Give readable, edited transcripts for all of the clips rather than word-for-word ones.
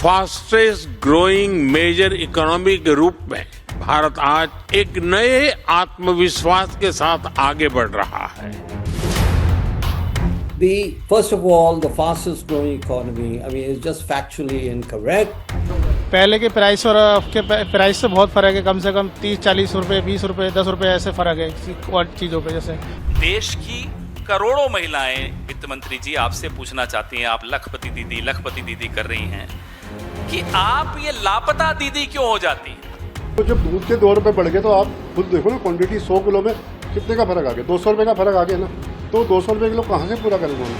Fastest growing major economy के रूप में भारत आज एक नए आत्मविश्वास के साथ आगे बढ़ रहा है। First of all, the fastest growing economy, it's just factually incorrect. पहले के प्राइस और अब के प्राइस से बहुत फर्क है, कम से कम 30-40 रुपए, 20 रुपए, 10 रुपए ऐसे फर्क है चीज़ों पे। जैसे देश की करोड़ों महिलाएं वित्त मंत्री जी आपसे पूछना चाहती हैं, आप लखपति दीदी कर रही हैं कि आप ये लापता दीदी क्यों हो जाती हैं? तो जब दूध के 2 रुपए बढ़ गए तो आप खुद देखो ना, क्वांटिटी 100 किलो में कितने का फर्क आ गया, 200 रुपए का फर्क आ गया ना, तो 200 रुपए किलो कहाँ से पूरा करेंगे?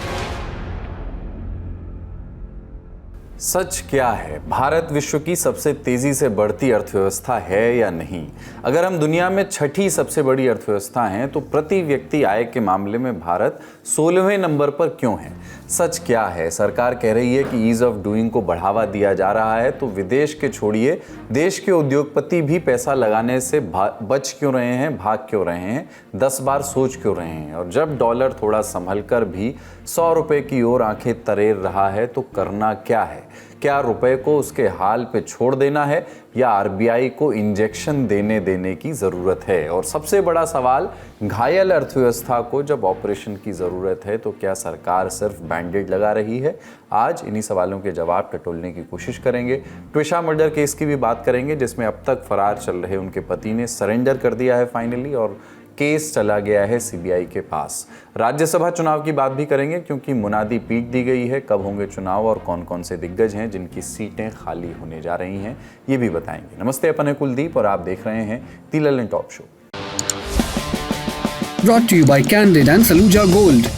सच क्या है? भारत विश्व की सबसे तेजी से बढ़ती अर्थव्यवस्था है या नहीं? अगर हम दुनिया में छठी सबसे बड़ी अर्थव्यवस्था हैं तो प्रति व्यक्ति आय के मामले में भारत 16वें नंबर पर क्यों है? सच क्या है? सरकार कह रही है कि ईज ऑफ डूइंग को बढ़ावा दिया जा रहा है, तो विदेश के छोड़िए देश के उद्योगपति भी पैसा लगाने से बच क्यों रहे हैं, भाग क्यों रहे हैं, 10 बार सोच क्यों रहे हैं? और जब डॉलर थोड़ा संभल कर भी 100 रुपए की ओर आंखें तरेर रहा है तो करना क्या है? क्या रुपए को उसके हाल पे छोड़ देना है या आरबीआई को इंजेक्शन देने की ज़रूरत है? और सबसे बड़ा सवाल, घायल अर्थव्यवस्था को जब ऑपरेशन की ज़रूरत है तो क्या सरकार सिर्फ बैंडेड लगा रही है? आज इन्हीं सवालों के जवाब टटोलने की कोशिश करेंगे। ट्विशा मर्डर केस की भी बात करेंगे जिसमें अब तक फरार चल रहे उनके पति ने सरेंडर कर दिया है फाइनली, और केस चला गया है सीबीआई के पास। राज्यसभा चुनाव की बात भी करेंगे क्योंकि मुनादी पीट दी गई है, कब होंगे चुनाव और कौन कौन से दिग्गज हैं जिनकी सीटें खाली होने जा रही हैं, ये भी बताएंगे। नमस्ते, अपन है कुलदीप और आप देख रहे हैं the Lallantop show. Brought to you by Candid and Saluja Gold.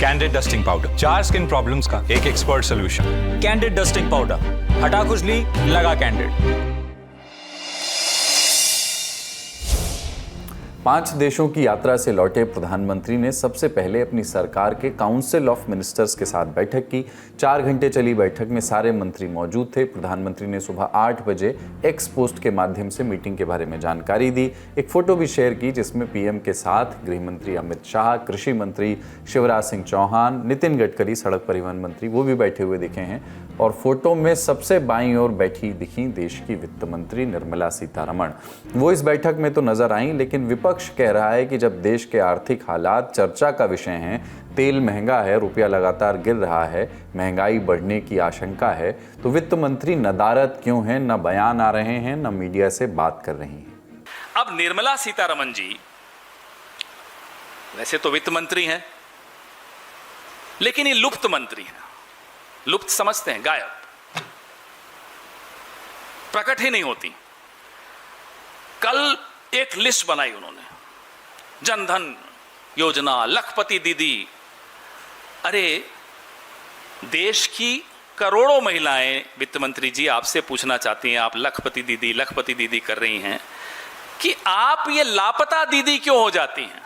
Candid dusting powder, 4 skin problems का एक expert solution. Candid dusting powder, हटा खुजली, लगा कैंडिड। 5 देशों की यात्रा से लौटे प्रधानमंत्री ने सबसे पहले अपनी सरकार के काउंसिल ऑफ मिनिस्टर्स के साथ बैठक की। 4 घंटे चली बैठक में सारे मंत्री मौजूद थे। प्रधानमंत्री ने सुबह 8 बजे एक्स पोस्ट के माध्यम से मीटिंग के बारे में जानकारी दी। एक फोटो भी शेयर की जिसमें पीएम के साथ गृह मंत्री अमित शाह, कृषि मंत्री शिवराज सिंह चौहान, नितिन गडकरी सड़क परिवहन मंत्री, वो भी बैठे हुए दिखे हैं। और फोटो में सबसे बाईं ओर बैठी दिखी देश की वित्त मंत्री निर्मला सीतारमण। वो इस बैठक में तो नजर आई, लेकिन विपक्ष कह रहा है कि जब देश के आर्थिक हालात चर्चा का विषय हैं, तेल महंगा है, रुपया लगातार गिर रहा है, महंगाई बढ़ने की आशंका है, तो वित्त मंत्री नदारद क्यों हैं? न बयान आ रहे हैं, न मीडिया से बात कर रही हैं। अब निर्मला सीतारमण जी वैसे तो वित्त मंत्री हैं, लेकिन ये लुप्त मंत्री हैं। लुप्त समझते हैं, गायब, प्रकट ही नहीं होती। कल एक लिस्ट बनाई उन्होंने, जनधन योजना, लखपति दीदी। अरे देश की करोड़ों महिलाएं वित्त मंत्री जी आपसे पूछना चाहती हैं, आप लखपति दीदी कर रही हैं कि आप ये लापता दीदी क्यों हो जाती हैं,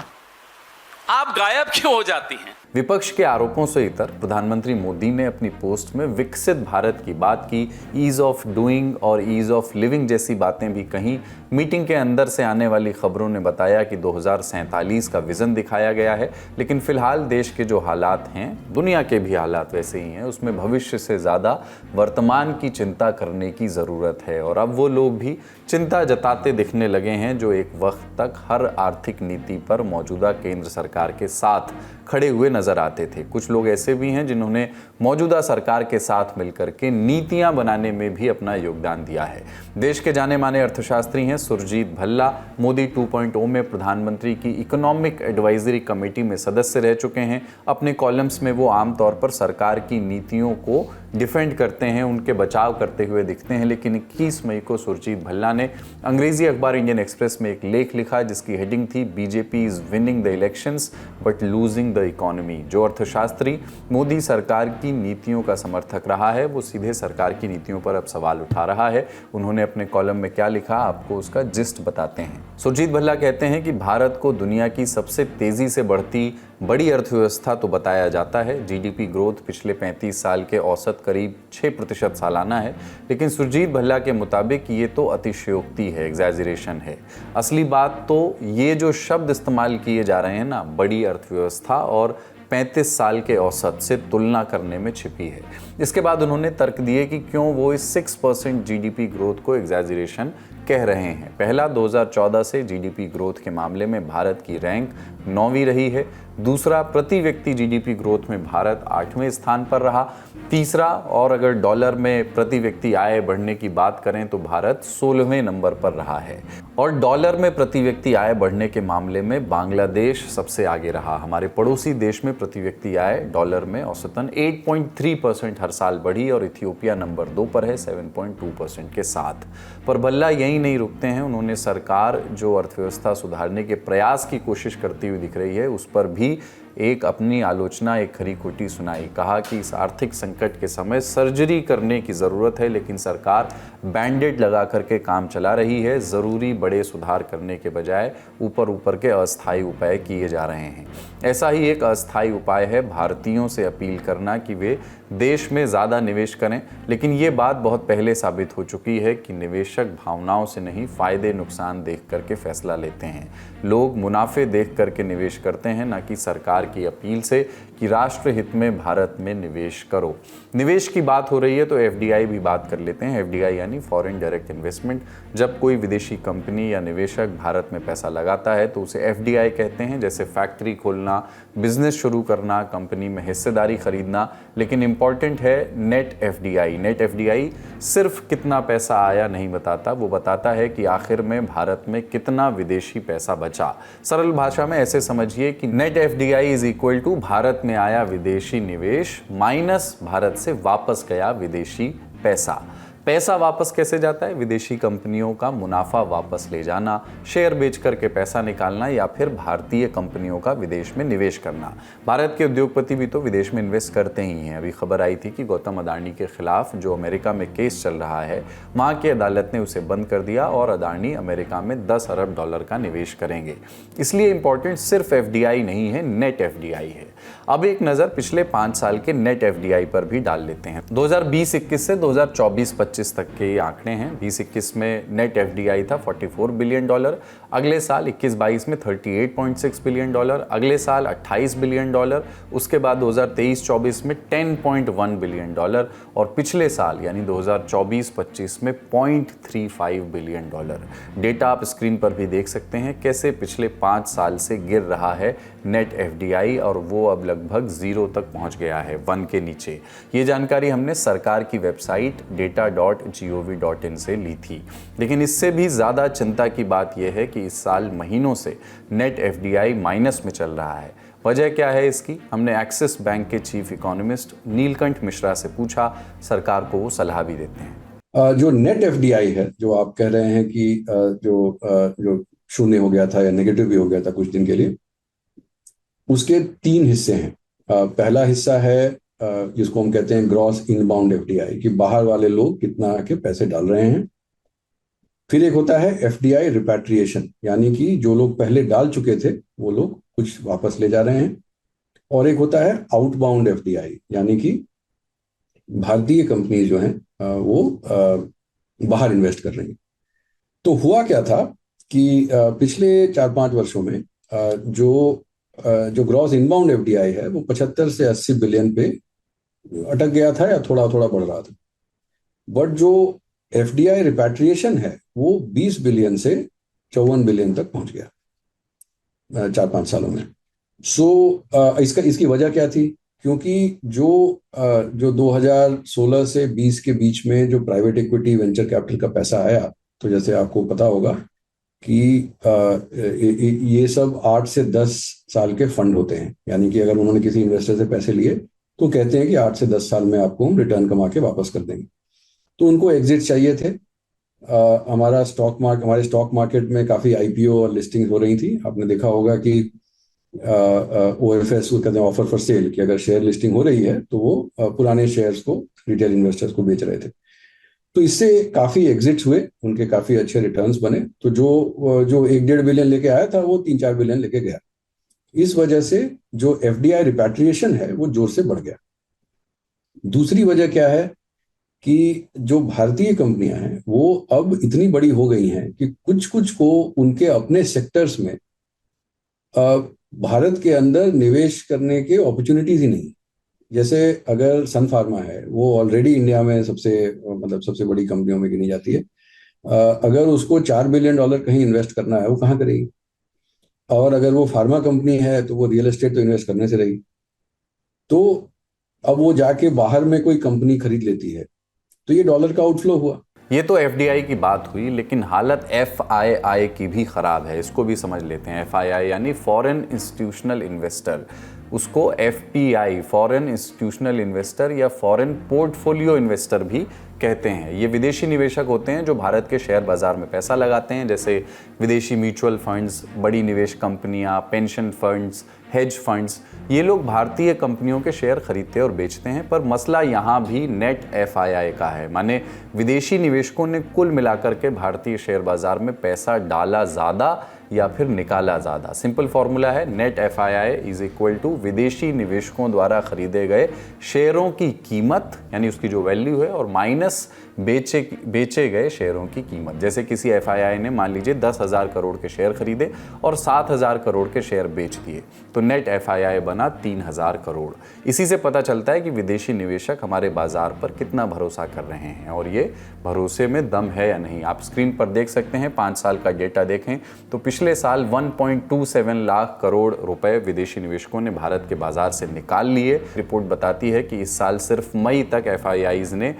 आप गायब क्यों हो जाती हैं? विपक्ष के आरोपों से इतर प्रधानमंत्री मोदी ने अपनी पोस्ट में विकसित भारत की बात की, ईज ऑफ डूइंग और ईज ऑफ लिविंग जैसी बातें भी कहीं। मीटिंग के अंदर से आने वाली खबरों ने बताया कि 2047 का विजन दिखाया गया है, लेकिन फिलहाल देश के जो हालात हैं, दुनिया के भी हालात वैसे ही हैं, उसमें भविष्य से ज़्यादा वर्तमान की चिंता करने की ज़रूरत है। और अब वो लोग भी चिंता जताते दिखने लगे हैं जो एक वक्त तक हर आर्थिक नीति पर मौजूदा केंद्र सरकार के साथ खड़े हुए नजर आते थे। कुछ लोग ऐसे भी हैं जिन्होंने मौजूदा सरकार के साथ मिलकर के नीतियां बनाने में भी अपना योगदान दिया है। देश के जाने माने अर्थशास्त्री हैं सुरजीत भल्ला, मोदी 2.0 में प्रधानमंत्री की इकोनॉमिक एडवाइजरी कमेटी में सदस्य रह चुके हैं। अपने कॉलम्स में वो आमतौर पर सरकार की नीतियों को डिफेंड करते हैं, उनके बचाव करते हुए दिखते हैं। लेकिन 21 मई को सुरजीत भल्ला ने अंग्रेजी अखबार इंडियन एक्सप्रेस में एक लेख लिखा जिसकी हेडिंग थी, BJP is winning the elections but losing the economy. जो अर्थशास्त्री मोदी सरकार की नीतियों का समर्थक रहा है, वो सीधे सरकार की नीतियों पर अब सवाल उठा रहा है। उन्होंने अपने कॉलम में क्या लिखा, आपको उसका जिस्ट बताते हैं। सुरजीत भल्ला कहते हैं कि भारत को दुनिया की सबसे तेजी से बढ़ती बड़ी अर्थव्यवस्था तो बताया जाता है। जीडीपी ग्रोथ पिछले 35 साल के औसत करीब 6% सालाना है, लेकिन सुरजीत भल्ला के मुताबिक ये तो अतिशयोक्ति है, एग्जैजरेशन है। असली बात तो ये जो शब्द इस्तेमाल किए जा रहे हैं ना, बड़ी अर्थव्यवस्था और 35 साल के औसत से तुलना करने में छिपी है। इसके बाद उन्होंने तर्क दिए कि क्यों वो इस 6% जीडीपी ग्रोथ को एग्जैजरेशन कह रहे हैं। पहला, 2014 से जीडीपी ग्रोथ के मामले में भारत की रैंक 9वीं रही है। दूसरा, प्रति व्यक्ति जीडीपी ग्रोथ में भारत 8वें स्थान पर रहा। तीसरा, और अगर डॉलर में प्रति व्यक्ति आय बढ़ने की बात करें तो भारत 16वें नंबर पर रहा है। और डॉलर में प्रति व्यक्ति आय बढ़ने के मामले में बांग्लादेश सबसे आगे रहा। हमारे पड़ोसी देश में प्रति व्यक्ति आय डॉलर में औसतन 8.3% हर साल बढ़ी और इथियोपिया नंबर 2 पर है 7.2% के साथ। पर भल्ला यहीं नहीं रुकते हैं। उन्होंने सरकार जो अर्थव्यवस्था सुधारने के प्रयास की कोशिश करती हुई दिख रही है उस पर भी एक अपनी आलोचना, एक खरी खोटी सुनाई। कहा कि इस आर्थिक संकट के समय सर्जरी करने की ज़रूरत है, लेकिन सरकार बैंडेड लगा करके काम चला रही है। ज़रूरी बड़े सुधार करने के बजाय ऊपर ऊपर के अस्थायी उपाय किए जा रहे हैं। ऐसा ही एक अस्थायी उपाय है भारतीयों से अपील करना कि वे देश में ज़्यादा निवेश करें। लेकिन ये बात बहुत पहले साबित हो चुकी है कि निवेशक भावनाओं से नहीं, फ़ायदे नुकसान देख करके फैसला लेते हैं। लोग मुनाफे देख करके निवेश करते हैं, ना कि सरकार की अपील से कि राष्ट्र हित में भारत में निवेश करो। निवेश की बात हो रही है तो एफडीआई भी बात कर लेते हैं। एफडीआई यानी फॉरेन डायरेक्ट इन्वेस्टमेंट। जब कोई विदेशी कंपनी या निवेशक भारत में पैसा लगाता है तो उसे एफडीआई कहते हैं। जैसे फैक्ट्री खोलना, बिजनेस शुरू करना, कंपनी में हिस्सेदारी खरीदना। लेकिन इंपॉर्टेंट है नेट एफडीआई। नेट एफडीआई सिर्फ कितना पैसा आया नहीं बताता, वो बताता है कि आखिर में भारत में कितना विदेशी पैसा बचा। सरल भाषा में ऐसे समझिए कि net FDI is equal to Bharat में आया विदेशी निवेश माइनस भारत से वापस गया विदेशी पैसा। पैसा वापस कैसे जाता है? विदेशी कंपनियों का मुनाफा वापस ले जाना, शेयर बेच करके पैसा निकालना या फिर भारतीय कंपनियों का विदेश में निवेश करना। भारत के उद्योगपति भी तो विदेश में इन्वेस्ट करते ही हैं। अभी खबर आई थी कि गौतम अडानी के खिलाफ जो अमेरिका में केस चल रहा है, वहाँ की अदालत ने उसे बंद कर दिया और अडानी अमेरिका में 10 अरब डॉलर का निवेश करेंगे। इसलिए इंपॉर्टेंट सिर्फ एफडीआई नहीं है, नेट एफडीआई है। अब एक नज़र पिछले 5 साल के नेट एफडीआई पर भी डाल लेते हैं। 2020-21 से 2024-25 तक के ये आंकड़े हैं। 20-21 में नेट एफडीआई था $44 बिलियन। अगले साल 21-22 में $38.6 बिलियन। अगले साल $28 बिलियन। उसके बाद 2023-24 में $10.1 बिलियन और पिछले साल यानी 2024-25 में $0.35 बिलियन। डेटा आप स्क्रीन पर भी देख सकते हैं कैसे पिछले 5 साल से गिर रहा है नेट एफडीआई और वो अब लगभग 0 तक पहुंच गया है, 1 के नीचे। ये जानकारी हमने सरकार की वेबसाइट data.gov.in से ली थी। लेकिन इससे भी ज़्यादा चिंता की बात यह है कि इस साल महीनों से नेट एफडीआई माइनस में चल रहा है। वजह क्या है इसकी? हमने एक्सिस बैंक के चीफ इकोनॉमिस्ट नीलकंठ मिश्रा से पूछा। सरकार को वो सलाह भी देते हैं। जो नेट एफडीआई है, जो आप कह रहे हैं कि जो शून्य हो गया था या नेगेटिव भी हो गया था कुछ दिन के लिए, उसके 3 हिस्से हैं। पहला हिस्सा है जिसको हम कहते हैं ग्रॉस इनबाउंड एफडीआई, कि बाहर वाले लोग कितना के पैसे डाल रहे हैं। फिर एक होता है एफडीआई रिपैट्रिएशन, यानी कि जो लोग पहले डाल चुके थे वो लोग कुछ वापस ले जा रहे हैं। और एक होता है आउटबाउंड एफडीआई, यानी कि भारतीय कंपनी जो हैं वो बाहर इन्वेस्ट कर रही हैं। तो हुआ क्या था कि पिछले 4-5 वर्षों में जो ग्रॉस इनबाउंड एफडीआई है वो 75 से 80 बिलियन पे अटक गया था या थोड़ा थोड़ा बढ़ रहा था। बट जो एफडीआई रिपैट्रिएशन है वो 20 बिलियन से 54 बिलियन तक पहुंच गया 4-5 सालों में। इसकी वजह क्या थी? क्योंकि जो 2016 से 20 के बीच में जो प्राइवेट इक्विटी वेंचर कैपिटल का पैसा आया, तो जैसे आपको पता होगा कि ये सब 8 से 10 साल के फंड होते हैं। यानी कि अगर उन्होंने किसी इन्वेस्टर से पैसे लिए तो कहते हैं कि 8 से 10 साल में आपको हम रिटर्न कमा के वापस कर देंगे। तो उनको एग्जिट चाहिए थे। हमारे स्टॉक मार्केट में काफ़ी आईपीओ और लिस्टिंग हो रही थी। आपने देखा होगा कि OFS को कहते हैं ऑफर फॉर सेल, कि अगर शेयर लिस्टिंग हो रही है तो वो पुराने शेयर्स को रिटेल इन्वेस्टर्स को बेच रहे थे। तो इससे काफ़ी एग्जिट्स हुए, उनके काफ़ी अच्छे रिटर्न्स बने। तो जो 1-1.5 बिलियन लेके आया था वो 3-4 बिलियन लेके गया। इस वजह से जो एफडीआई रिपैट्रिएशन है वो जोर से बढ़ गया। दूसरी वजह क्या है कि जो भारतीय कंपनियां हैं वो अब इतनी बड़ी हो गई हैं कि कुछ को उनके अपने सेक्टर्स में भारत के अंदर निवेश करने के अपॉर्चुनिटीज ही नहीं। जैसे अगर सन फार्मा है, वो ऑलरेडी इंडिया में सबसे बड़ी कंपनियों में गिनी जाती है। अगर उसको $4 बिलियन कहीं इन्वेस्ट करना है, वो कहाँ करेगी? और अगर वो फार्मा कंपनी है तो वो रियल एस्टेट तो इन्वेस्ट करने से रहेगी। तो अब वो जाके बाहर में कोई कंपनी खरीद लेती है, तो ये डॉलर का आउटफ्लो हुआ। ये तो एफडीआई की बात हुई, लेकिन हालत एफआईआई की भी खराब है। इसको भी समझ लेते हैं। एफआईआई यानी फॉरेन इंस्टीट्यूशनल इन्वेस्टर, उसको एफपीआई फॉरेन इंस्टीट्यूशनल इन्वेस्टर या फॉरेन पोर्टफोलियो इन्वेस्टर भी कहते हैं। ये विदेशी निवेशक होते हैं जो भारत के शेयर बाजार में पैसा लगाते हैं, जैसे विदेशी म्यूचुअल फंड्स, बड़ी निवेश कंपनियां, पेंशन फंड्स, हेज फंड्स। ये लोग भारतीय कंपनियों के शेयर खरीदते और बेचते हैं। पर मसला यहाँ भी नेट एफआईआई का है, माने विदेशी निवेशकों ने कुल मिलाकर के भारतीय शेयर बाजार में पैसा डाला ज़्यादा या फिर निकाला ज़्यादा। सिंपल फॉर्मूला है, net FII is equal to विदेशी निवेशकों द्वारा खरीदे गए शेयरों की कीमत, यानी उसकी जो वैल्यू है, और माइनस बेचे गए शेयरों की कीमत। जैसे किसी एफआईआई ने मान लीजिए 10,000 करोड़ के शेयर खरीदे और 7,000 करोड़ के शेयर बेच दिए, तो नेट एफआईआई बना 3,000 करोड़। इसी से पता चलता है कि विदेशी निवेशक हमारे बाजार पर कितना भरोसा कर रहे हैं और ये भरोसे में दम है या नहीं। आप स्क्रीन पर देख सकते हैं, 5 साल का डेटा देखें तो पिछले साल 1.27 लाख करोड़ रुपए विदेशी निवेशकों ने भारत के बाजार से निकाल लिए। रिपोर्ट बताती है कि इस साल सिर्फ मई तक एफआईआईज ने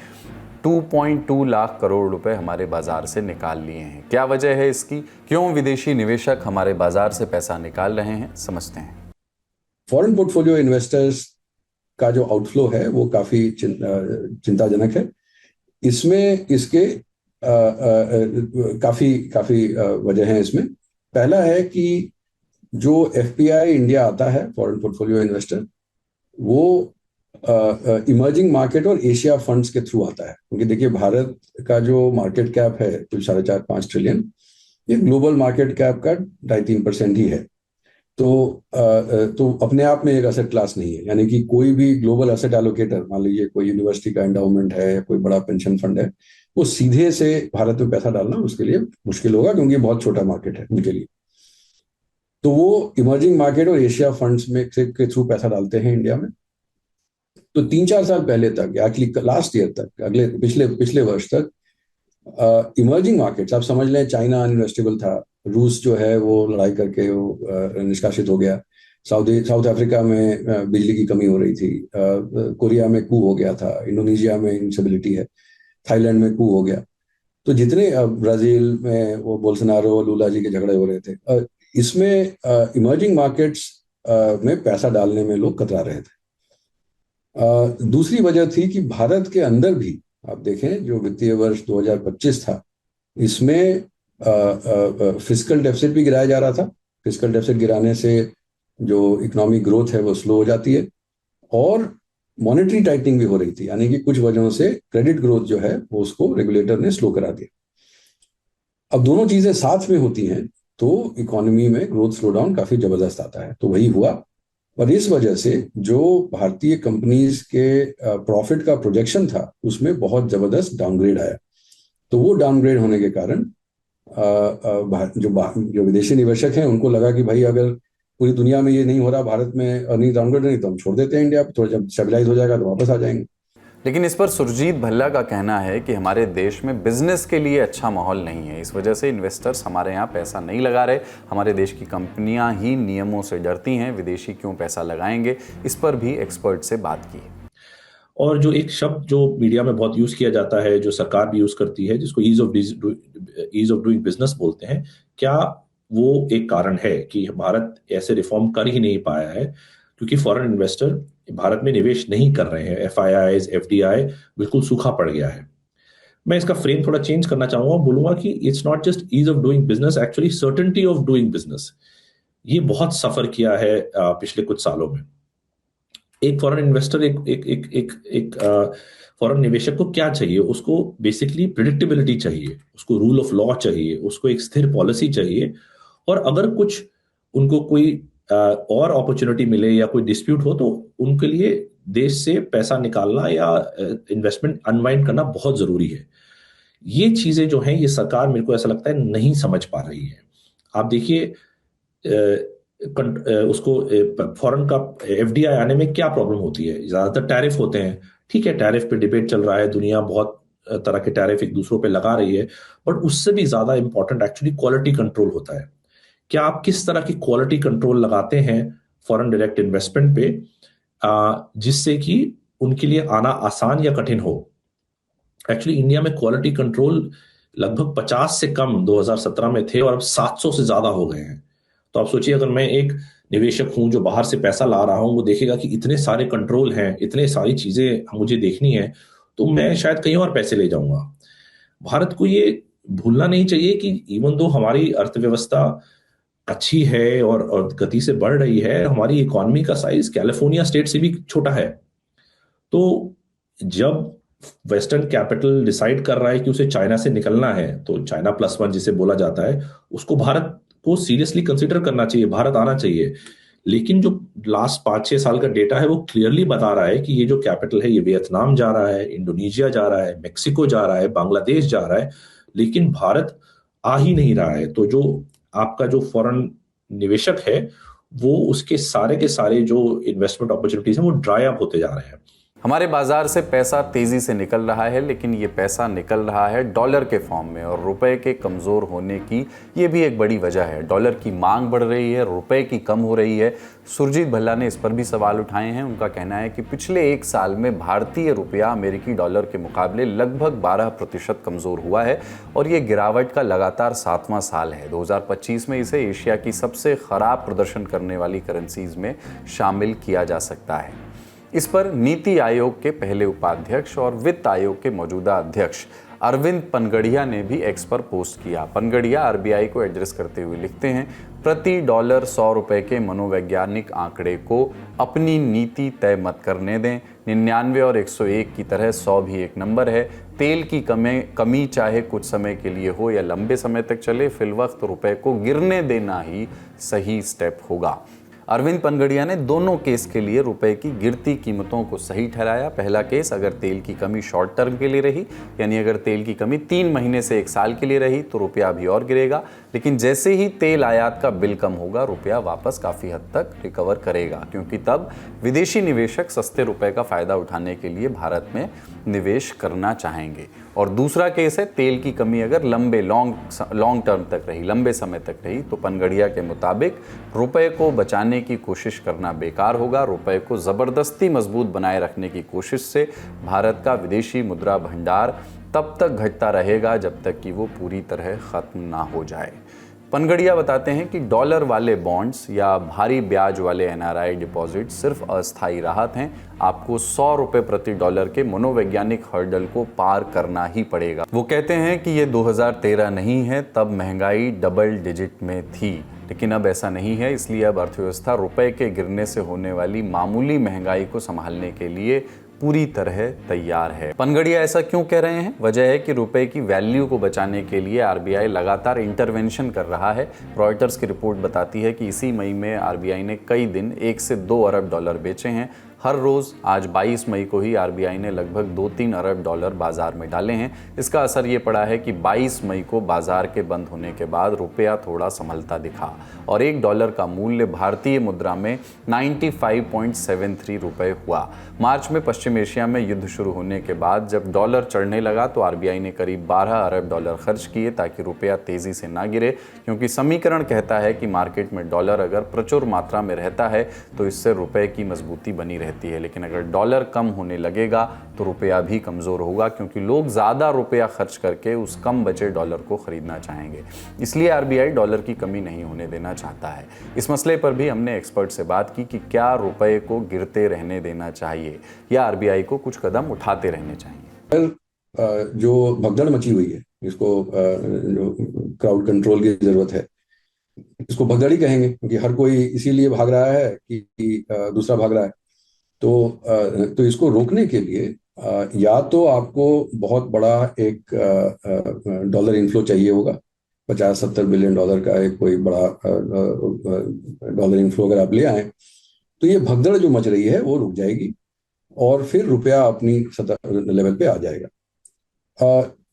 2.2 लाख करोड़ रुपए हमारे बाजार से निकाल लिए हैं। क्या वजह है इसकी? क्यों विदेशी निवेशक हमारे बाजार से पैसा निकाल रहे हैं, समझते हैं। फॉरेन पोर्टफोलियो इन्वेस्टर्स का जो आउटफ्लो है वो काफी चिंताजनक है। इसमें इसके काफी वजह हैं इसमें। पहला है कि जो एफपीआई इंडिया आता है, फॉरेन पोर्टफोलियो इन्वेस्टर, वो इमर्जिंग मार्केट और एशिया फंड्स के थ्रू आता है। क्योंकि देखिए, भारत का जो मार्केट कैप है कुल 4.5-5 ट्रिलियन, ये ग्लोबल मार्केट कैप का 2.5-3% ही है। तो अपने आप में एक एसेट क्लास नहीं है। यानी कि कोई भी ग्लोबल एसेट एलोकेटर, मान लीजिए कोई यूनिवर्सिटी का एंडाउमेंट है या कोई बड़ा पेंशन फंड है, वो सीधे से भारत में पैसा डालना उसके लिए मुश्किल होगा, क्योंकि बहुत छोटा मार्केट है उनके लिए। तो वो इमर्जिंग मार्केट और एशिया फंड्स में के थ्रू पैसा डालते हैं इंडिया में। तो 3-4 साल पहले तक, एक्चुअली लास्ट ईयर तक, पिछले वर्ष तक, इमर्जिंग मार्केट्स, आप समझ लें, चाइना अनइन्वेस्टेबल था, रूस जो है वो लड़ाई करके वो निष्कासित हो गया, साउथ अफ्रीका में बिजली की कमी हो रही थी, कोरिया में कू हो गया था, इंडोनेशिया में इंस्टेबिलिटी है, थाईलैंड में कू हो गया। तो जितने ब्राजील में वो बोल्सोनारो लूला जी के झगड़े हो रहे थे, इसमें इमर्जिंग मार्केट्स में पैसा डालने में लोग कतरा रहे थे। दूसरी वजह थी कि भारत के अंदर भी आप देखें, जो वित्तीय वर्ष 2025 था, इसमें फिस्कल डेफिसिट भी गिराया जा रहा था। फिस्कल डेफिसिट गिराने से जो इकोनॉमिक ग्रोथ है वो स्लो हो जाती है, और मॉनेटरी टाइटनिंग भी हो रही थी। यानी कि कुछ वजहों से क्रेडिट ग्रोथ जो है वो उसको रेगुलेटर ने स्लो करा दिया। अब दोनों चीजें साथ में होती हैं तो इकोनॉमी में ग्रोथ स्लो डाउन काफी जबरदस्त आता है। तो वही हुआ, और इस वजह से जो भारतीय कंपनीज के प्रॉफिट का प्रोजेक्शन था उसमें बहुत जबरदस्त डाउनग्रेड आया। तो वो डाउनग्रेड होने के कारण जो विदेशी निवेशक हैं उनको लगा कि भाई, अगर पूरी दुनिया में ये नहीं हो रहा, भारत में अर्निंग डाउनग्रेड नहीं, तो हम छोड़ देते हैं इंडिया। थोड़ा जब स्टेबलाइज हो जाएगा तो वापस आ जाएंगे। लेकिन इस पर सुरजीत भल्ला का कहना है कि हमारे देश में बिजनेस के लिए अच्छा माहौल नहीं है, इस वजह से इन्वेस्टर्स हमारे यहाँ पैसा नहीं लगा रहे। हमारे देश की कंपनियाँ ही नियमों से डरती हैं, विदेशी क्यों पैसा लगाएंगे। इस पर भी एक्सपर्ट से बात की। और जो एक शब्द जो मीडिया में बहुत यूज किया जाता है, जो सरकार भी यूज करती है, जिसको ईज ऑफ डूइंग बिजनेस बोलते हैं, क्या वो एक कारण है कि भारत ऐसे रिफॉर्म कर ही नहीं पाया है? क्योंकि फॉरेन इन्वेस्टर भारत में निवेश नहीं कर रहे हैं। एफआईआईज, एफडीआई बिल्कुल सूखा पड़ गया है। मैं इसका फ्रेम थोड़ा चेंज करना चाहूंगा, बोलूंगा कि it's not just ease of doing business, actually certainty of doing business. ये बहुत सफर किया है पिछले कुछ सालों में। एक फॉरेन इन्वेस्टर, एक फॉरेन निवेशक को क्या चाहिए? उसको बेसिकली प्रेडिक्टेबिलिटी चाहिए, उसको रूल ऑफ लॉ चाहिए, उसको एक स्थिर पॉलिसी चाहिए, और अगर कुछ उनको कोई और अपॉर्चुनिटी मिले या कोई डिस्प्यूट हो तो उनके लिए देश से पैसा निकालना या इन्वेस्टमेंट अनवाइंड करना बहुत जरूरी है। ये चीजें जो हैं, ये सरकार, मेरे को ऐसा लगता है, नहीं समझ पा रही है। आप देखिए, उसको फॉरेन का एफडीआई आने में क्या प्रॉब्लम होती है? ज्यादातर टैरिफ होते हैं। ठीक है, टैरिफ पे डिबेट चल रहा है, दुनिया बहुत तरह के टैरिफ एक दूसरों पे लगा रही है, बट उससे भी ज्यादा इंपॉर्टेंट एक्चुअली क्वालिटी कंट्रोल होता है। क्या आप किस तरह की क्वालिटी कंट्रोल लगाते हैं फॉरेन डायरेक्ट इन्वेस्टमेंट पे, जिससे कि उनके लिए आना आसान या कठिन हो? एक्चुअली इंडिया में क्वालिटी कंट्रोल लगभग 50 से कम 2017 में थे और अब 700 से ज्यादा हो गए हैं। तो आप सोचिए, अगर मैं एक निवेशक हूं जो बाहर से पैसा ला रहा हूं, वो देखेगा कि इतने सारे कंट्रोल हैं, इतने सारी चीजें मुझे देखनी है, तो मैं शायद कहीं और पैसे ले जाऊंगा। भारत को ये भूलना नहीं चाहिए कि इवन दो हमारी अर्थव्यवस्था अच्छी है और गति से बढ़ रही है, हमारी इकोनॉमी का साइज कैलिफोर्निया स्टेट से भी छोटा है। तो जब वेस्टर्न कैपिटल डिसाइड कर रहा है कि उसे चाइना से निकलना है, तो चाइना +1 जिसे बोला जाता है, उसको भारत को सीरियसली कंसीडर करना चाहिए, भारत आना चाहिए। लेकिन जो लास्ट 5-6 साल का डेटा है वो क्लियरली बता रहा है कि ये जो कैपिटल है ये वियतनाम जा रहा है, इंडोनेशिया जा रहा है, मेक्सिको जा रहा है, बांग्लादेश जा रहा है, लेकिन भारत आ ही नहीं रहा है। तो जो आपका जो फॉरेन निवेशक है वो उसके सारे के सारे जो इन्वेस्टमेंट अपॉर्चुनिटीज हैं वो ड्राई अप होते जा रहे हैं। हमारे बाजार से पैसा तेजी से निकल रहा है, लेकिन ये पैसा निकल रहा है डॉलर के फॉर्म में, और रुपए के कमज़ोर होने की ये भी एक बड़ी वजह है। डॉलर की मांग बढ़ रही है, रुपए की कम हो रही है। सुरजीत भल्ला ने इस पर भी सवाल उठाए हैं। उनका कहना है कि पिछले 1 साल में भारतीय रुपया अमेरिकी डॉलर के मुकाबले लगभग 12% कमज़ोर हुआ है, और ये गिरावट का लगातार 7वां साल है। 2025 में इसे एशिया की सबसे ख़राब प्रदर्शन करने वाली करेंसीज में शामिल किया जा सकता है। इस पर नीति आयोग के पहले उपाध्यक्ष और वित्त आयोग के मौजूदा अध्यक्ष अरविंद पनगड़िया ने भी एक्स पर पोस्ट किया। पनगड़िया आरबीआई को एड्रेस करते हुए लिखते हैं, प्रति डॉलर 100 रुपए के मनोवैज्ञानिक आंकड़े को अपनी नीति तय मत करने दें। 99 और 101 की तरह 100 भी एक नंबर है। तेल की कमी चाहे कुछ समय के लिए हो या लंबे समय तक चले, फिलवक्त रुपए को गिरने देना ही सही स्टेप होगा। अरविंद पनगड़िया ने दोनों केस के लिए रुपए की गिरती कीमतों को सही ठहराया। पहला केस, अगर तेल की कमी शॉर्ट टर्म के लिए रही, यानी अगर तेल की कमी 3 महीने से 1 साल के लिए रही, तो रुपया अभी और गिरेगा। लेकिन जैसे ही तेल आयात का बिल कम होगा, रुपया वापस काफ़ी हद तक रिकवर करेगा, क्योंकि तब विदेशी निवेशक सस्ते रुपए का फ़ायदा उठाने के लिए भारत में निवेश करना चाहेंगे। और दूसरा केस है, तेल की कमी अगर लॉन्ग टर्म तक रही, लंबे समय तक रही, तो पनगड़िया के मुताबिक रुपए को बचाने की कोशिश करना बेकार होगा। रुपए को ज़बरदस्ती मजबूत बनाए रखने की कोशिश से भारत का विदेशी मुद्रा भंडार तब तक घटता रहेगा जब तक कि वो पूरी तरह ख़त्म ना हो जाए। पनगड़िया बताते हैं कि डॉलर वाले बॉन्ड्स या भारी ब्याज वाले एनआरआई डिपॉजिट सिर्फ अस्थायी राहत हैं। आपको 100 रुपये प्रति डॉलर के मनोवैज्ञानिक हर्डल को पार करना ही पड़ेगा। वो कहते हैं कि ये 2013 नहीं है, तब महंगाई डबल डिजिट में थी, लेकिन अब ऐसा नहीं है। इसलिए अब अर्थव्यवस्था रुपए के गिरने से होने वाली मामूली महंगाई को संभालने के लिए पूरी तरह तैयार है। पनगड़िया ऐसा क्यों कह रहे हैं? वजह है कि रुपए की वैल्यू को बचाने के लिए आरबीआई लगातार इंटरवेंशन कर रहा है। रॉयटर्स की रिपोर्ट बताती है कि इसी मई में आरबीआई ने कई दिन 1 से 2 अरब डॉलर बेचे हैं। हर रोज़ आज 22 मई को ही आरबीआई ने लगभग 2-3 अरब डॉलर बाजार में डाले हैं। इसका असर ये पड़ा है कि 22 मई को बाजार के बंद होने के बाद रुपया थोड़ा संभलता दिखा और $1 का मूल्य भारतीय मुद्रा में 95.73 रुपये हुआ। मार्च में पश्चिम एशिया में युद्ध शुरू होने के बाद जब डॉलर चढ़ने लगा तो आरबीआई ने करीब 12 अरब डॉलर खर्च किए ताकि रुपया तेजी से ना गिरे, क्योंकि समीकरण कहता है कि मार्केट में डॉलर अगर प्रचुर मात्रा में रहता है तो इससे रुपए की मजबूती बनी रहती है, लेकिन अगर डॉलर कम होने लगेगा तो रुपया भी कमज़ोर होगा, क्योंकि लोग ज़्यादा रुपया खर्च करके उस कम बचे डॉलर को खरीदना चाहेंगे। इसलिए आरबीआई डॉलर की कमी नहीं होने देना चाहता है। इस मसले पर भी हमने एक्सपर्ट से बात की कि क्या रुपए को गिरते रहने देना चाहिए या आरबीआई को कुछ कदम उठाते रहने चाहिए। जो भगदड़ मची हुई है, इसको जो क्राउड कंट्रोल की जरूरत है, इसको भगदड़ ही कहेंगे, क्योंकि हर कोई इसीलिए भाग रहा है कि दूसरा भाग रहा है। तो इसको रोकने के लिए या तो आपको बहुत बड़ा एक डॉलर इनफ्लो चाहिए होगा, 50-70 बिलियन डॉलर का एक कोई बड़ा डॉलर इनफ्लो अगर आप ले आए तो ये भगदड़ जो मच रही है वो रुक जाएगी और फिर रुपया अपनी लेवल पे आ जाएगा।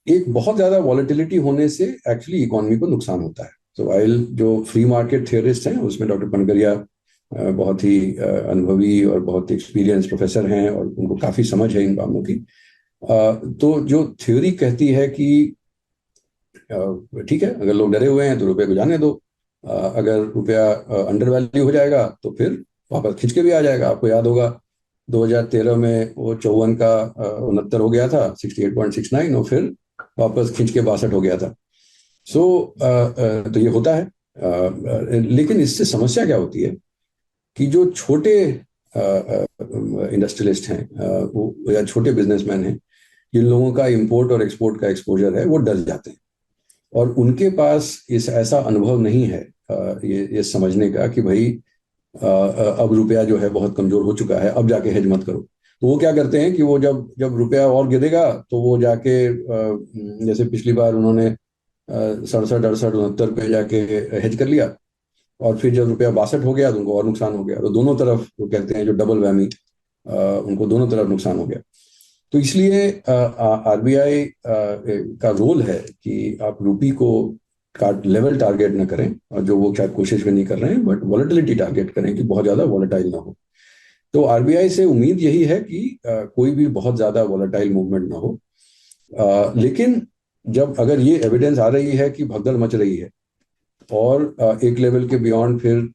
एक बहुत ज्यादा वॉलेटिलिटी होने से एक्चुअली इकोनॉमी को नुकसान होता है। तो वाइल जो फ्री मार्केट थियोरिस्ट हैं उसमें डॉक्टर पनगरिया बहुत ही अनुभवी और बहुत एक्सपीरियंस प्रोफेसर हैं और उनको काफ़ी समझ है इन कामों की। तो जो थ्योरी कहती है कि ठीक है, अगर लोग डरे हुए हैं तो रुपए को जाने दो, अगर रुपया अंडर वैल्यू हो जाएगा तो फिर वापस खिंच के भी आ जाएगा। आपको याद होगा 2013 में वो 54 का 69 हो गया था, 68.69, और फिर वापस खिंच के 62 हो गया था। तो ये होता है। लेकिन इससे समस्या क्या होती है कि जो छोटे इंडस्ट्रियलिस्ट हैं या छोटे बिजनेसमैन हैं, जिन लोगों का इंपोर्ट और एक्सपोर्ट का एक्सपोजर है, वो डर जाते हैं और उनके पास ऐसा अनुभव नहीं है ये समझने का कि भाई अब रुपया जो है बहुत कमजोर हो चुका है, अब जाके हेज मत करो। तो वो क्या करते हैं कि वो जब रुपया और गिरेगा तो वो जाके जैसे पिछली बार उन्होंने 67, 68, 69 पे जाके हेज कर लिया, और फिर जब रुपया 62 हो गया तो उनको और नुकसान हो गया। तो दोनों तरफ वो कहते हैं जो डबल वैमी, उनको दोनों तरफ नुकसान हो गया। तो इसलिए आरबीआई का रोल है कि आप रुपये को लेवल टारगेट ना करें, और जो वो शायद कोशिश भी नहीं कर रहे हैं, बट वॉलेटिलिटी टारगेट करें कि बहुत ज़्यादा वॉलेटाइल ना हो। तो आरबीआई से उम्मीद यही है कि कोई भी बहुत ज़्यादा वॉलेटाइल मूवमेंट ना हो। लेकिन जब अगर ये एविडेंस आ रही है कि भगदड़ मच रही है और एक लेवल के बियॉन्ड फिर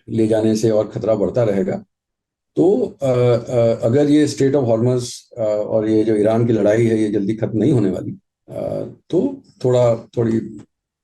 ले जाने से और खतरा बढ़ता रहेगा, तो अगर ये स्ट्रेट ऑफ हॉर्मस और ये जो ईरान की लड़ाई है ये जल्दी खत्म नहीं होने वाली, तो थोड़ी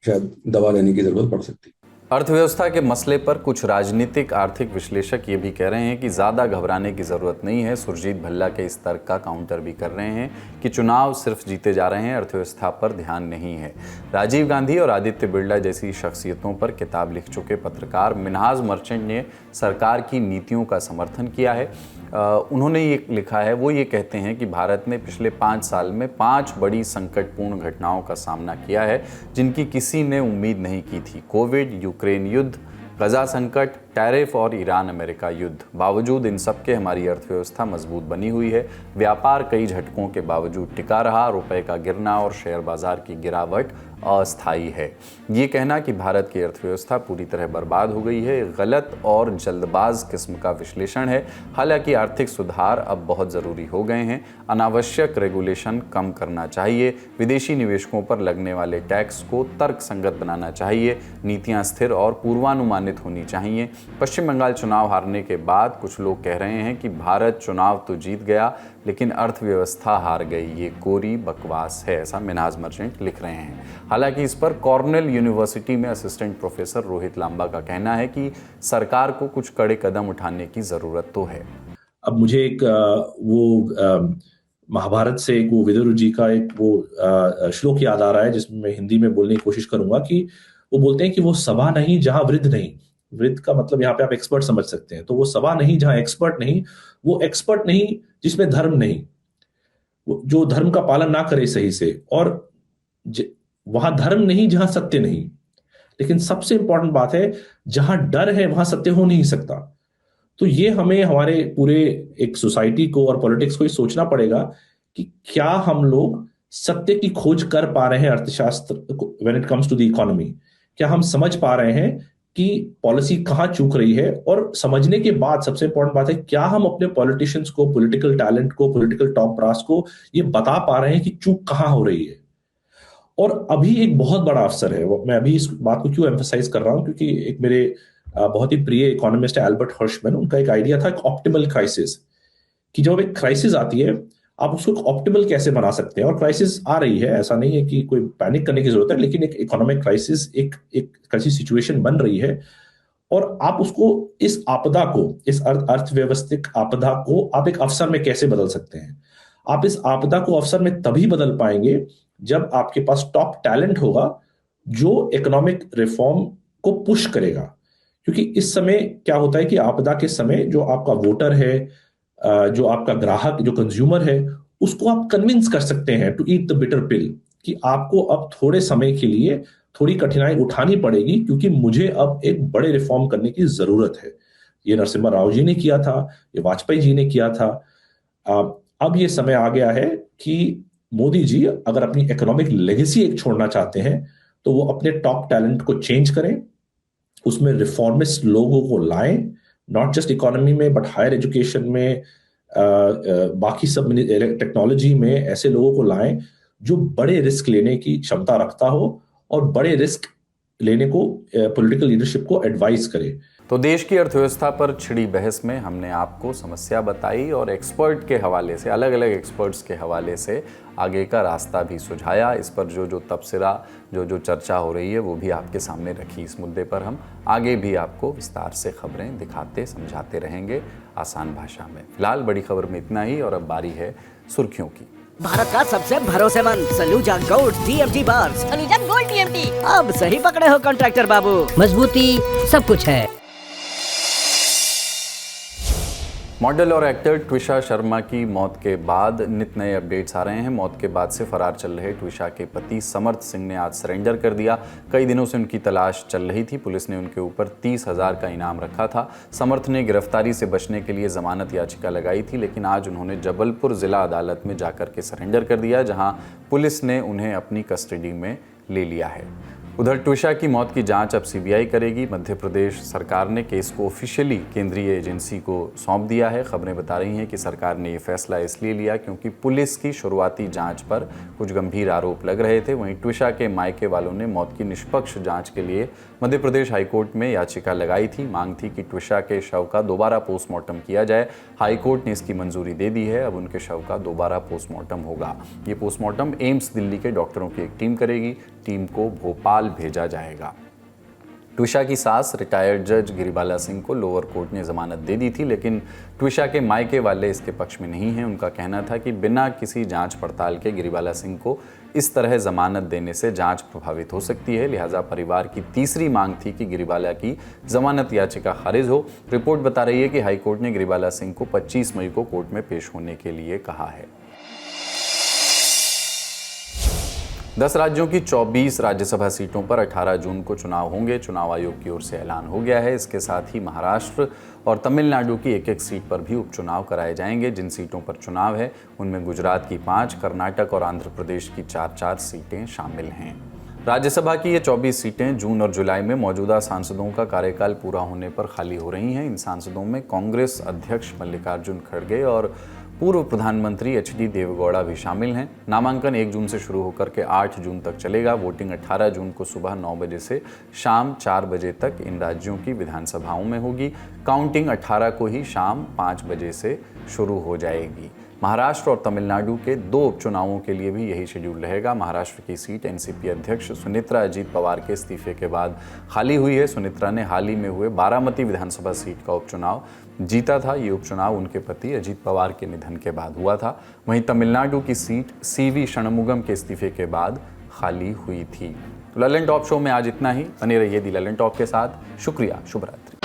शायद दवा लेने की जरूरत पड़ सकती है। अर्थव्यवस्था के मसले पर कुछ राजनीतिक आर्थिक विश्लेषक ये भी कह रहे हैं कि ज़्यादा घबराने की ज़रूरत नहीं है। सुरजीत भल्ला के इस तर्क का काउंटर भी कर रहे हैं कि चुनाव सिर्फ जीते जा रहे हैं, अर्थव्यवस्था पर ध्यान नहीं है। राजीव गांधी और आदित्य बिरला जैसी शख्सियतों पर किताब लिख चुके पत्रकार मिन्हाज मर्चेंट ने सरकार की नीतियों का समर्थन किया है। उन्होंने ये लिखा है, वो ये कहते हैं कि भारत ने पिछले 5 साल में 5 बड़ी संकटपूर्ण घटनाओं का सामना किया है जिनकी किसी ने उम्मीद नहीं की थी। कोविड, यूक्रेन युद्ध, गजा संकट, टैरिफ और ईरान अमेरिका युद्ध। बावजूद इन सब के हमारी अर्थव्यवस्था मजबूत बनी हुई है। व्यापार कई झटकों के बावजूद टिका रहा। रुपए का गिरना और शेयर बाजार की गिरावट अस्थायी है। ये कहना कि भारत की अर्थव्यवस्था पूरी तरह बर्बाद हो गई है, गलत और जल्दबाज किस्म का विश्लेषण है। हालांकि आर्थिक सुधार अब बहुत ज़रूरी हो गए हैं। अनावश्यक रेगुलेशन कम करना चाहिए। विदेशी निवेशकों पर लगने वाले टैक्स को तर्क संगत बनाना चाहिए। नीतियाँ स्थिर और पूर्वानुमानित होनी चाहिए। पश्चिम बंगाल चुनाव हारने के बाद कुछ लोग कह रहे हैं कि भारत चुनाव तो जीत गया लेकिन अर्थव्यवस्था हार गई। ये कोरी बकवास है, ऐसा मिन्हाज मर्चेंट लिख रहे हैं। हालांकि इस पर कॉर्नेल यूनिवर्सिटी में असिस्टेंट प्रोफेसर रोहित लांबा का कहना है कि सरकार को कुछ कड़े कदम उठाने की ज़रूरत तो है। अब मुझे एक महाभारत से एक वो विदुर जी का एक वो श्लोक याद आ रहा है, जिसमें मैं हिंदी में बोलने की कोशिश करूंगा कि वो बोलते हैं कि वो सभा नहीं जहां वृद्ध नहीं। वृद्ध का मतलब यहाँ पे आप एक्सपर्ट समझ सकते हैं। तो वो सभा नहीं जहां एक्सपर्ट नहीं, वो एक्सपर्ट नहीं जिसमें धर्म नहीं, जो धर्म का पालन ना करे सही से, और वहां धर्म नहीं जहां सत्य नहीं। लेकिन सबसे इंपॉर्टेंट बात है, जहां डर है वहां सत्य हो नहीं सकता। तो ये हमें हमारे पूरे एक सोसाइटी को और पॉलिटिक्स को ये सोचना पड़ेगा कि क्या हम लोग सत्य की खोज कर पा रहे हैं अर्थशास्त्र when it comes to the economy. क्या हम समझ पा रहे हैं कि पॉलिसी कहां चूक रही है, और समझने के बाद सबसे इंपॉर्टेंट बात है, क्या हम अपने पॉलिटिशियंस को, पॉलिटिकल टैलेंट को, पॉलिटिकल टॉप ब्रास को ये बता पा रहे हैं कि चूक कहां हो रही है। और अभी एक बहुत बड़ा अवसर है। मैं अभी इस बात को क्यों एम्फसाइज कर रहा हूं, क्योंकि एक मेरे बहुत ही प्रिय इकोनॉमिस्ट है एल्बर्ट हर्शमैन, उनका एक आइडिया था एक ऑप्टिमल क्राइसिस, कि जब एक क्राइसिस आती है आप उसको ऑप्टिमल कैसे बना सकते हैं। और क्राइसिस आ रही है, ऐसा नहीं है कि कोई पैनिक करने की जरूरत है, लेकिन एक इकोनॉमिक क्राइसिस, एक कैसी सिचुएशन बन रही है, और आप उसको, इस आपदा को, इस अर्थव्यवस्थिक आपदा को आप एक अवसर में कैसे बदल सकते हैं। आप इस आपदा को अवसर में तभी बदल पाएंगे जब आपके पास टॉप टैलेंट होगा जो इकोनॉमिक रिफॉर्म को पुश करेगा। क्योंकि इस समय क्या होता है कि आपदा के समय जो आपका वोटर है, जो आपका ग्राहक, जो कंज्यूमर है, उसको आप कन्विंस कर सकते हैं टू ईट द बिटर पिल, कि आपको अब थोड़े समय के लिए थोड़ी कठिनाई उठानी पड़ेगी क्योंकि मुझे अब एक बड़े रिफॉर्म करने की जरूरत है। ये नरसिम्हा राव जी ने किया था, ये वाजपेयी जी ने किया था। अब ये समय आ गया है कि मोदी जी अगर अपनी इकोनॉमिक लेगेसी एक छोड़ना चाहते हैं तो वो अपने टॉप टैलेंट को चेंज करें, उसमें रिफॉर्मिस्ट लोगों को लाएं, नॉट जस्ट इकोनॉमी में बट हायर एजुकेशन में, बाकी सब टेक्नोलॉजी में ऐसे लोगों को लाएं जो बड़े रिस्क लेने की क्षमता रखता हो और बड़े रिस्क लेने को पॉलिटिकल लीडरशिप को एडवाइस करे। तो देश की अर्थव्यवस्था पर छिड़ी बहस में हमने आपको समस्या बताई और एक्सपर्ट के हवाले से, अलग अलग एक्सपर्ट्स के हवाले से आगे का रास्ता भी सुझाया। इस पर जो तबसरा, जो चर्चा हो रही है वो भी आपके सामने रखी। इस मुद्दे पर हम आगे भी आपको विस्तार से खबरें दिखाते समझाते रहेंगे आसान भाषा में। फिलहाल बड़ी खबर में इतना ही और अब बारी है सुर्खियों की। भारत का सबसे भरोसेमंद सलूजा गोल्ड टीएमटी बार। सलूजा गोल्ड टीएमटी, अब सही पकड़े हो कॉन्ट्रैक्टर बाबू, मजबूती सब कुछ है। मॉडल और एक्टर ट्विशा शर्मा की मौत के बाद नित नए अपडेट्स आ रहे हैं। मौत के बाद से फरार चल रहे ट्विशा के पति समर्थ सिंह ने आज सरेंडर कर दिया। कई दिनों से उनकी तलाश चल रही थी। पुलिस ने उनके ऊपर 30,000 का इनाम रखा था। समर्थ ने गिरफ्तारी से बचने के लिए जमानत याचिका लगाई थी, लेकिन आज उन्होंने जबलपुर जिला अदालत में जाकर के सरेंडर कर दिया, जहां पुलिस ने उन्हें अपनी कस्टडी में ले लिया है। उधर ट्विशा की मौत की जांच अब सीबीआई करेगी। मध्य प्रदेश सरकार ने केस को ऑफिशियली केंद्रीय एजेंसी को सौंप दिया है। खबरें बता रही हैं कि सरकार ने ये फैसला इसलिए लिया क्योंकि पुलिस की शुरुआती जांच पर कुछ गंभीर आरोप लग रहे थे। वहीं ट्विशा के मायके वालों ने मौत की निष्पक्ष जांच के लिए मध्य प्रदेश हाईकोर्ट में याचिका लगाई थी। मांग थी कि ट्विशा के शव का दोबारा पोस्टमार्टम किया जाए। हाईकोर्ट ने इसकी मंजूरी दे दी है। अब उनके शव का दोबारा पोस्टमार्टम होगा। ये पोस्टमार्टम एम्स दिल्ली के डॉक्टरों की एक टीम करेगी। टीम को भोपाल भेजा जाएगा। ट्विशा की सास रिटायर्ड जज गिरिबाला सिंह को लोअर कोर्ट ने जमानत दे दी थी, लेकिन ट्विशा के मायके वाले इसके पक्ष में नहीं हैं। उनका कहना था कि बिना किसी जांच पड़ताल के गिरिबाला सिंह को इस तरह जमानत देने से जांच प्रभावित हो सकती है। लिहाजा परिवार की तीसरी मांग थी कि गिरिबाला की जमानत याचिका खारिज हो। रिपोर्ट बता रही है कि हाईकोर्ट ने गिरिबाला सिंह को 25 मई को कोर्ट में पेश होने के लिए कहा है। 10 राज्यों की 24 राज्यसभा सीटों पर 18 जून को चुनाव होंगे। चुनाव आयोग की ओर से ऐलान हो गया है। इसके साथ ही महाराष्ट्र और तमिलनाडु की एक सीट पर भी उपचुनाव कराए जाएंगे। जिन सीटों पर चुनाव है उनमें गुजरात की 5, कर्नाटक और आंध्र प्रदेश की 4 सीटें शामिल हैं। राज्यसभा की ये 24 सीटें जून और जुलाई में मौजूदा सांसदों का कार्यकाल पूरा होने पर खाली हो रही हैं। इन सांसदों में कांग्रेस अध्यक्ष मल्लिकार्जुन खड़गे और पूर्व प्रधानमंत्री एचडी देवेगौड़ा भी शामिल हैं। नामांकन 1 जून से शुरू होकर के 8 जून तक चलेगा। वोटिंग 18 जून को सुबह 9 बजे से शाम 4 बजे तक इन राज्यों की विधानसभाओं में होगी। काउंटिंग 18 को ही शाम 5 बजे से शुरू हो जाएगी। महाराष्ट्र और तमिलनाडु के 2 उपचुनावों के लिए भी यही शेड्यूल रहेगा। महाराष्ट्र की सीट एनसीपी अध्यक्ष सुनित्रा अजीत पवार के इस्तीफे के बाद खाली हुई है। सुनित्रा ने हाल ही में हुए बारामती विधानसभा सीट का उपचुनाव जीता था। ये उपचुनाव उनके पति अजीत पवार के निधन के बाद हुआ था। वहीं तमिलनाडु की सीट सीवी षणमुगम के इस्तीफे के बाद खाली हुई थी। तो ललन टॉप शो में आज इतना ही। बने रहिए दी ललन टॉप के साथ। शुक्रिया, शुभ रात्रि।